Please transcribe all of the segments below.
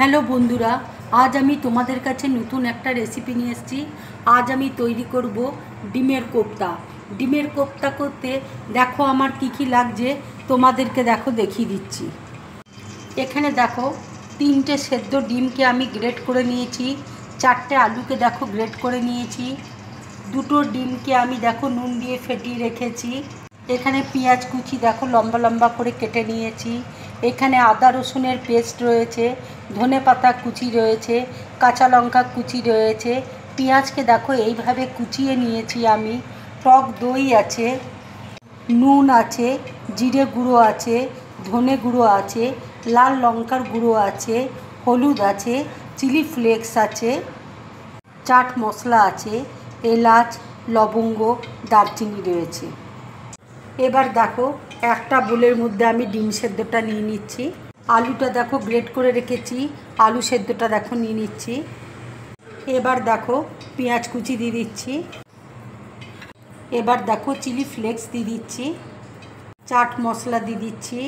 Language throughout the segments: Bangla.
হ্যালো বন্ধুরা, আজ আমি তোমাদের কাছে নতুন একটা রেসিপি নিয়ে এসেছি। আজ আমি তৈরি করব ডিমের কোপ্তা। ডিমের কোপ্তা করতে দেখো আমার কি লাগছে, তোমাদেরকে দেখো দেখিয়ে দিচ্ছি। এখানে দেখো 3টে সেদ্ধ ডিমকে আমি গ্রেট করে নিয়েছি, 4টে আলুকে দেখো গ্রেট করে নিয়েছি, 2টো ডিমকে আমি দেখো নুন দিয়ে ফেটিয়ে রেখেছি। এখানে পেঁয়াজ কুচি দেখো লম্বা লম্বা করে কেটে নিয়েছি। এখানে আদা রসুনের পেস্ট রয়েছে, ধনে পাতা কুচি রয়েছে, কাঁচা লঙ্কা কুচি রয়েছে। পেঁয়াজকে দেখো এইভাবে কুচিয়ে নিয়েছি আমি। টক দই আছে, নুন আছে, জিরে গুঁড়ো আছে, ধনে গুঁড়ো আছে, লাল লঙ্কার গুঁড়ো আছে, হলুদ আছে, চিলি ফ্লেক্স আছে, চাট মশলা আছে, এলাচ, লবঙ্গ, দারচিনি রয়েছে। এবার দেখো একটা বোলের মধ্যে আমি ডিম সেদ্ধটা নিয়ে নিচ্ছি। আলুটা দেখো গ্রেট করে রেখেছি, আলু সেদ্ধটা দেখো নিয়ে নিচ্ছি। এবার দেখো পেঁয়াজ কুচি দিয়ে দিচ্ছি। এবার দেখো চিলি ফ্লেক্স দিয়ে দিচ্ছি, চাট মশলা দিয়ে দিচ্ছি,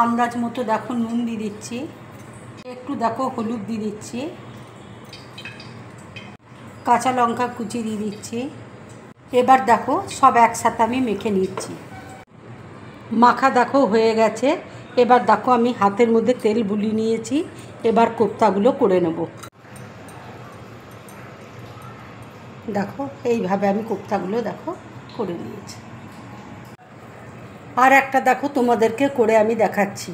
আন্দাজ মতো দেখো নুন দিয়ে দিচ্ছি, একটু দেখো হলুদ দিয়ে দিচ্ছি, কাঁচা লঙ্কা কুচি দিয়ে দিচ্ছি। এবার দেখো সব একসাথে আমি মেখে নিচ্ছি। মাখা দেখো হয়ে গেছে। এবার দেখো আমি হাতের মধ্যে তেল বুলিয়ে নিয়েছি। এবার কোপ্তাগুলো করে নেব। দেখো এইভাবে আমি কোপ্তাগুলো দেখো করে নিয়েছি। আর একটা দেখো তোমাদেরকে করে আমি দেখাচ্ছি।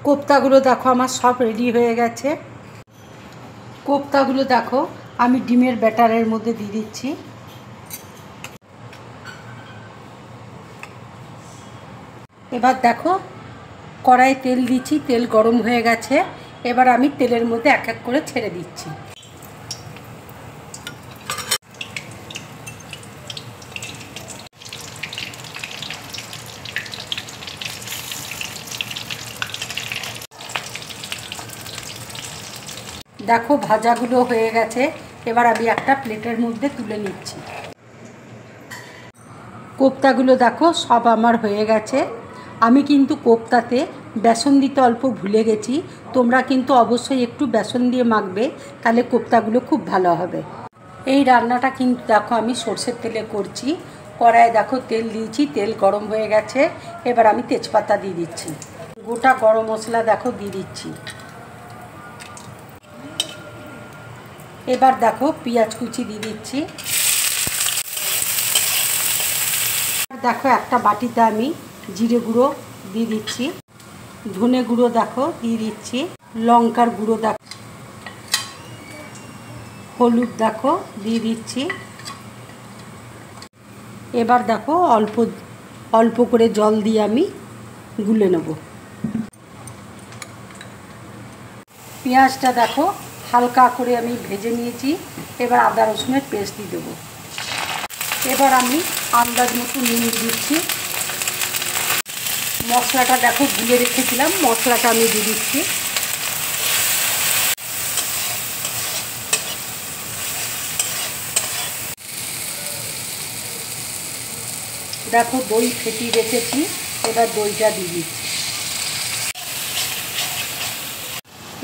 কোপ্তাগুলো দেখো আমার সব রেডি হয়ে গেছে। কোপ্তাগুলো দেখো আমি ডিমের ব্যাটারের মধ্যে দিয়ে দিচ্ছি। এবার দেখো কড়াইয়ে তেল দিচ্ছি, তেল গরম হয়ে গেছে। এবার আমি তেলের মধ্যে এক এক করে ছেড়ে দিচ্ছি। দেখো ভাজাগুলো হয়ে গেছে। এবার আমি একটা প্লেটের মধ্যে তুলে নিচ্ছি। কোপ্তাগুলো দেখো সব আমার হয়ে গেছে। আমি কিন্তু কোপ্তাতে বেসন দিতে অল্প ভুলে গেছি। তোমরা কিন্তু অবশ্যই একটু বেসন দিয়ে মাখবে, তাহলে কোপ্তাগুলো খুব ভালো হবে। এই রান্নাটা কিন্তু দেখো আমি সর্ষের তেলে করছি। কড়াইয়ে দেখো তেল দিয়েছি, তেল গরম হয়ে গেছে। এবার আমি তেজপাতা দিয়ে দিচ্ছি, গোটা গরম মশলা দেখো দিয়ে দিচ্ছি। এবার দেখো পেঁয়াজ কুচি দিয়ে দিচ্ছি। দেখো একটা বাটিতে আমি জিরে গুঁড়ো দিয়ে দিচ্ছি, ধনে গুঁড়ো দেখো দিয়ে দিচ্ছি, লঙ্কার গুঁড়ো দেখো, হলুদ দেখো দিয়ে দিচ্ছি। এবার দেখো অল্প অল্প করে জল দিয়ে আমি গুলে নেব। পেঁয়াজটা দেখো হালকা করে আমি ভেজে নিয়েছি। এবার আদা রসুনের পেস্ট দিয়ে দেবো। এবার আমি আন্দাজ মতো নুন দিচ্ছি। মশলাটা দেখো গুলে রেখেছিলাম, মশলাটা আমি দিয়ে দিচ্ছি। দেখো দই ফেটিয়ে রেখেছি, এবার দইটা দিয়ে দিচ্ছি।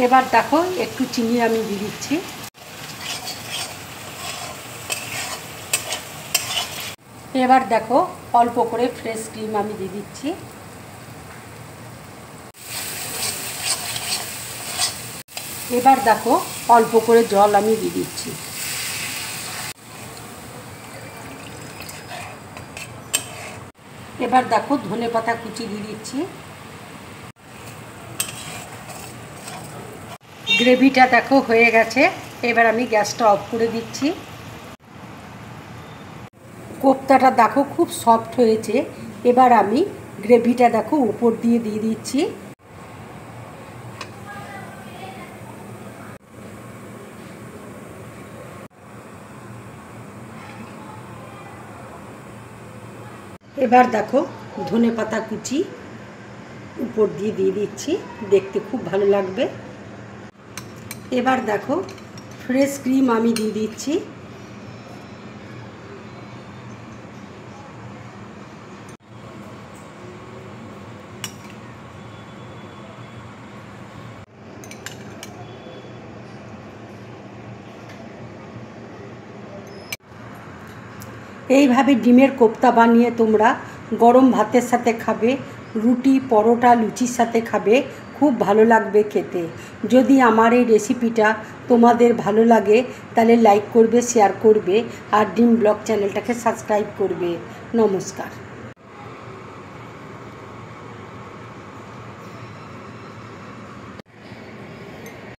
এবার দেখো একটু চিনি আমি দিয়ে দিচ্ছি। এবার দেখো অল্প করে ফ্রেশ ক্রিম আমি দিয়ে দিচ্ছি। এবার দেখো অল্প করে জল আমি দিয়ে দিচ্ছি। এবার দেখো ধনে পাতা কুচি দিয়ে দিচ্ছি। গ্রেভিটা দেখো হয়ে গেছে। এবার আমি গ্যাসটা অফ করে দিচ্ছি। কোপ্তাটা দেখো খুব সফট হয়েছে। এবার আমি গ্রেভিটা দেখো উপর দিয়ে দিচ্ছি। এবার দেখো ধনে পাতা কুচি উপর দিয়ে দিচ্ছি, দেখতে খুব ভালো লাগবে। এবার দেখো ফ্রেশ ক্রিম আমি দিয়ে দিচ্ছি। এইভাবে ডিমের কোপ্তা বানিয়ে তোমরা গরম ভাতের সাথে খাবে, রুটি পরোটা লুচির সাথে খাবে, খুব ভালো লাগবে খেতে। যদি আমার এই রেসিপিটা তোমাদের ভালো লাগে তাহলে লাইক করবে, শেয়ার করবে আর ডিম ব্লগ চ্যানেলটাকে সাবস্ক্রাইব করবে। নমস্কার।